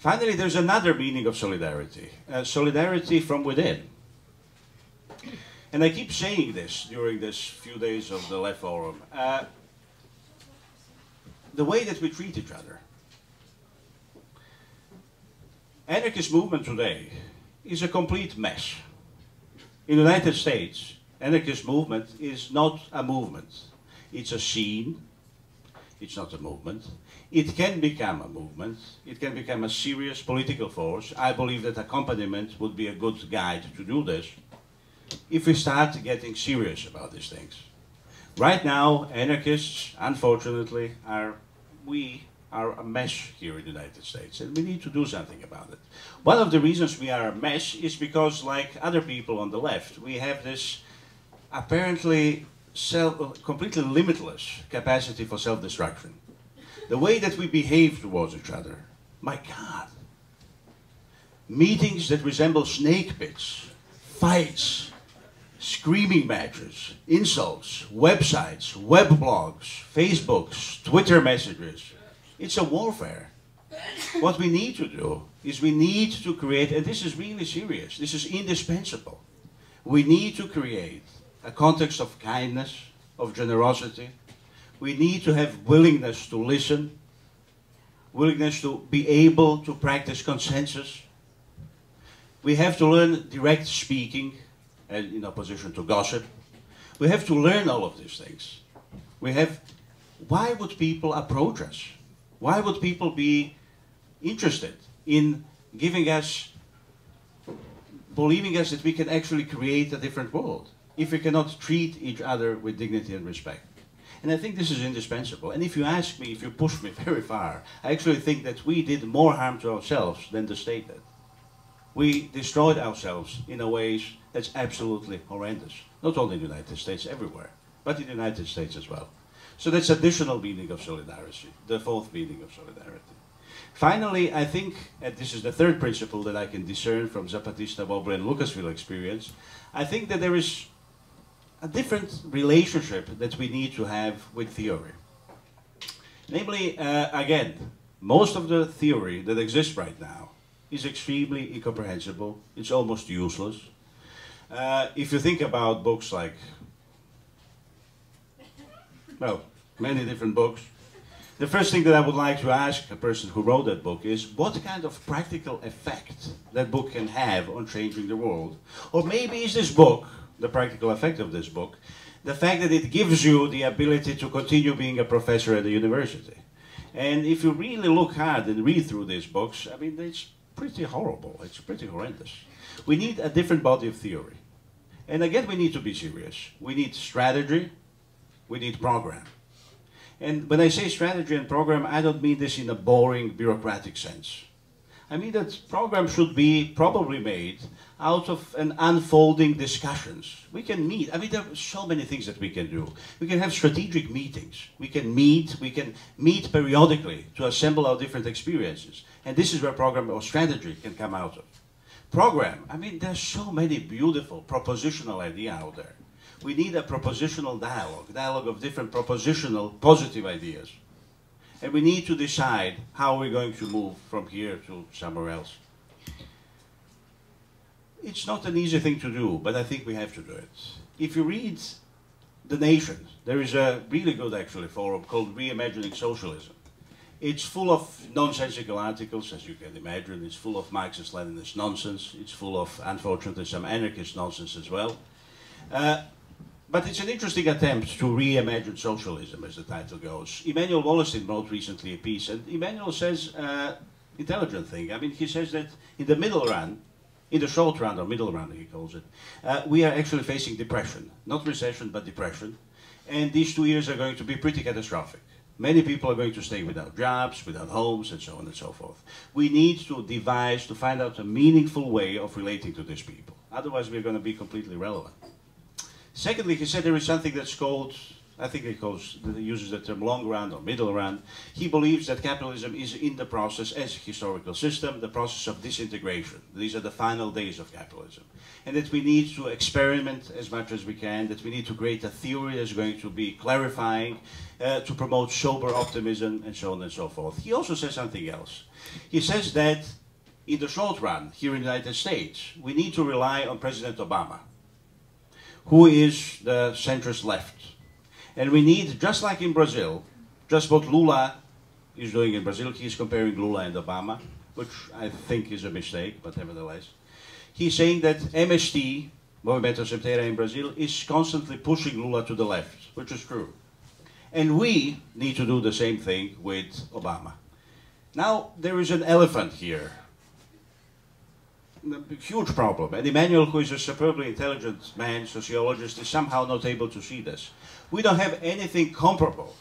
Finally, there's another meaning of solidarity, solidarity from within. And I keep saying this during this few days of the Left Forum. The way that we treat each other. Anarchist movement today is a complete mess. In the United States, anarchist movement is not a movement. It's a scene. It's not a movement. It can become a movement. It can become a serious political force. I believe that accompaniment would be a good guide to do this if we start getting serious about these things. Right now, anarchists, unfortunately, are a mess here in the United States, and we need to do something about it. One of the reasons we are a mess is because, like other people on the left, we have this apparently completely limitless capacity for self-destruction. The way that we behave towards each other, my God. Meetings that resemble snake pits, fights, screaming matches, insults, websites, web blogs, Facebooks, Twitter messages. It's a warfare. What we need to do is we need to create, and this is really serious, this is indispensable. We need to create a context of kindness, of generosity. We need to have willingness to listen, willingness to be able to practice consensus. We have to learn direct speaking, and in opposition to gossip. We have to learn all of these things. Why would people approach us? Why would people be interested in giving us, believing us that we can actually create a different world if we cannot treat each other with dignity and respect? And I think this is indispensable. And if you ask me, if you push me very far, I actually think that we did more harm to ourselves than the state did. We destroyed ourselves in a way that's absolutely horrendous. Not only in the United States, everywhere, but in the United States as well. So that's additional meaning of solidarity, the fourth meaning of solidarity. Finally, I think, and this is the third principle that I can discern from Zapatista, Wobbly, and Lucasville experience, I think that there is a different relationship that we need to have with theory. Namely, again, most of the theory that exists right now is extremely incomprehensible. It's almost useless. If you think about books like, well, many different books, the first thing that I would like to ask a person who wrote that book is what kind of practical effect that book can have on changing the world. Or maybe is this book, the practical effect of this book, the fact that it gives you the ability to continue being a professor at the university. And if you really look hard and read through these books, I mean, it's pretty horrible, it's pretty horrendous. We need a different body of theory. And again, we need to be serious. We need strategy, we need program. And when I say strategy and program, I don't mean this in a boring, bureaucratic sense. I mean that program should be probably made out of an unfolding discussions. We can meet, I mean there are so many things that we can do. We can have strategic meetings. We can meet periodically to assemble our different experiences. And this is where program or strategy can come out of. Program, I mean there's so many beautiful propositional ideas out there. We need a propositional dialogue of different propositional positive ideas. And we need to decide how we're going to move from here to somewhere else. It's not an easy thing to do, but I think we have to do it. If you read The Nation, there is a really good actually forum called Reimagining Socialism. It's full of nonsensical articles, as you can imagine. It's full of Marxist-Leninist nonsense. It's full of, unfortunately, some anarchist nonsense as well. But it's an interesting attempt to reimagine socialism, as the title goes. Emmanuel Wallerstein wrote recently a piece, and Emmanuel says intelligent thing. I mean, he says that in the middle run, in the short run, or middle run, he calls it, we are actually facing depression. Not recession, but depression. And these 2 years are going to be pretty catastrophic. Many people are going to stay without jobs, without homes, and so on and so forth. We need to devise, to find out a meaningful way of relating to these people. Otherwise, we're going to be completely irrelevant. Secondly, he said there is something that's called I think he uses the term long run or middle run. He believes that capitalism is in the process, as a historical system, the process of disintegration. These are the final days of capitalism. And that we need to experiment as much as we can, that we need to create a theory that's going to be clarifying, to promote sober optimism, and so on and so forth. He also says something else. He says that in the short run, here in the United States, we need to rely on President Obama, who is the centrist left. And we need, just like in Brazil, just what Lula is doing in Brazil, he's comparing Lula and Obama, which I think is a mistake, but nevertheless. He's saying that MST, Movimento Sem Terra in Brazil, is constantly pushing Lula to the left, which is true. And we need to do the same thing with Obama. Now, there is an elephant here. A huge problem. And Emmanuel, who is a superbly intelligent man, sociologist, is somehow not able to see this. We don't have anything comparable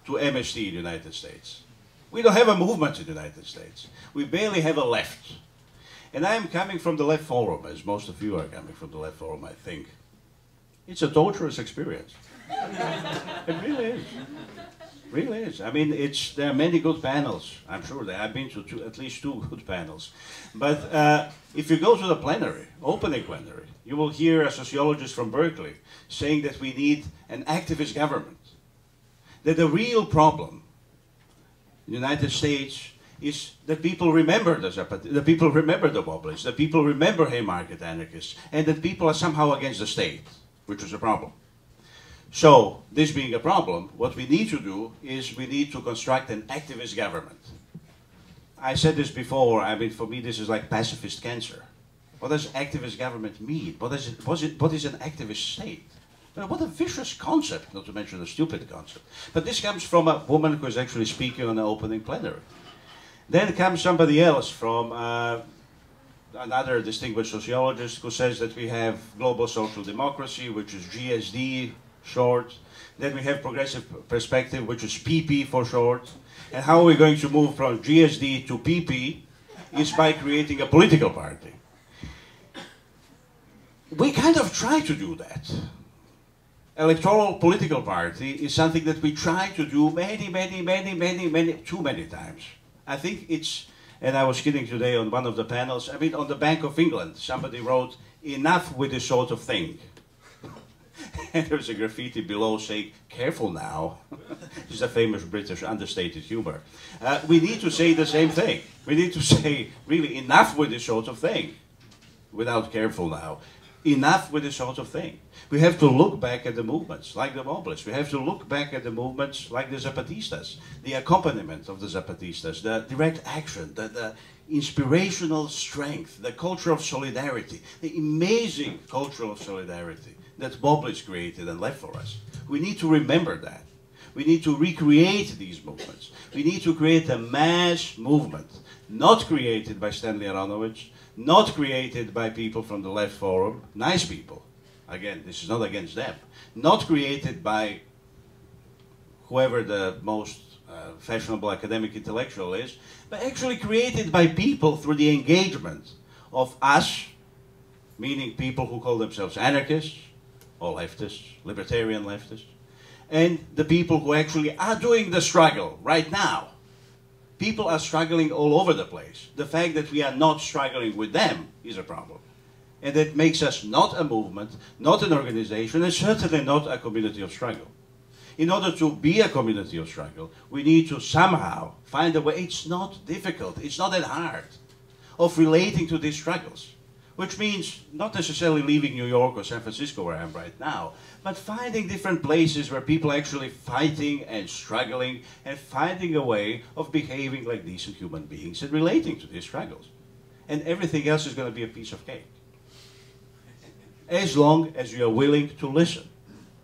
to MST in the United States. We don't have a movement in the United States. We barely have a left. And I am coming from the left forum, as most of you are coming from the left forum, I think. It's a torturous experience. It really is. Really is. I mean, there are many good panels. I'm sure that I've been to at least 2 good panels. But if you go to the plenary, opening plenary, you will hear a sociologist from Berkeley saying that we need an activist government. That the real problem in the United States is that people remember the people remember the Wobblies, that people remember Haymarket anarchists, and that people are somehow against the state, which is a problem. So, this being a problem, what we need to do is we need to construct an activist government. I said this before, I mean, for me this is like pacifist cancer. What does activist government mean? What is an activist state? Well, what a vicious concept, not to mention a stupid concept. But this comes from a woman who is actually speaking on the opening plenary. Then comes somebody else from another distinguished sociologist who says that we have global social democracy, which is GSD, short. Then we have progressive perspective, which is PP for short. And how are we going to move from GSD to PP is by creating a political party. We kind of try to do that. Electoral political party is something that we try to do too many times. I think it's, and I was kidding today on one of the panels, I mean, on the Bank of England, somebody wrote, "Enough with this sort of thing." And there's a graffiti below saying, "Careful now." This is a famous British understated humor. We need to say the same thing. We need to say, really, enough with this sort of thing. Without "careful now." Enough with this sort of thing. We have to look back at the movements like the Wobblies. We have to look back at the movements like the Zapatistas, the accompaniment of the Zapatistas, the direct action, the inspirational strength, the culture of solidarity, the amazing culture of solidarity that Poples created and left for us. We need to remember that. We need to recreate these movements. We need to create a mass movement, not created by Stanley Aronovich, not created by people from the left forum, nice people. Again, this is not against them. Not created by whoever the most fashionable academic intellectual is, but actually created by people through the engagement of us, meaning people who call themselves anarchists, or leftists, libertarian leftists, and the people who actually are doing the struggle right now. People are struggling all over the place. The fact that we are not struggling with them is a problem. And that makes us not a movement, not an organization, and certainly not a community of struggle. In order to be a community of struggle, we need to somehow find a way, it's not difficult, it's not that hard, of relating to these struggles. Which means not necessarily leaving New York or San Francisco where I am right now, but finding different places where people are actually fighting and struggling and finding a way of behaving like decent human beings and relating to these struggles. And everything else is going to be a piece of cake. As long as you are willing to listen.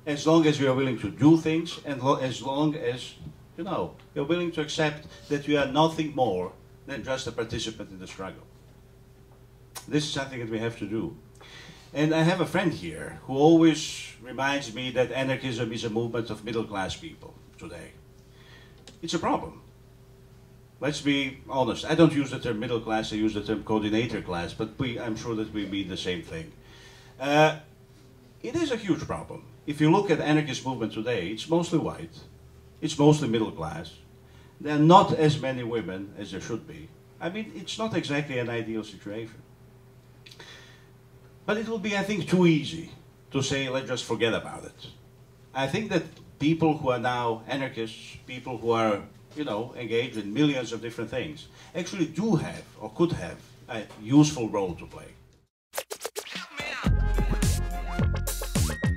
As long as you are willing to do things, and as long as, you know, you're willing to accept that you are nothing more than just a participant in the struggle. This is something that we have to do. And I have a friend here who always reminds me that anarchism is a movement of middle-class people today. It's a problem. Let's be honest. I don't use the term middle class, I use the term coordinator class, but I'm sure that we mean the same thing. It is a huge problem. if you look at anarchist movement today, it's mostly white, it's mostly middle class. There are not as many women as there should be. I mean, it's not exactly an ideal situation. But it will be, I think, too easy to say, let's just forget about it. I think that people who are now anarchists, people who are, you know, engaged in millions of different things, actually do have, or could have, a useful role to play.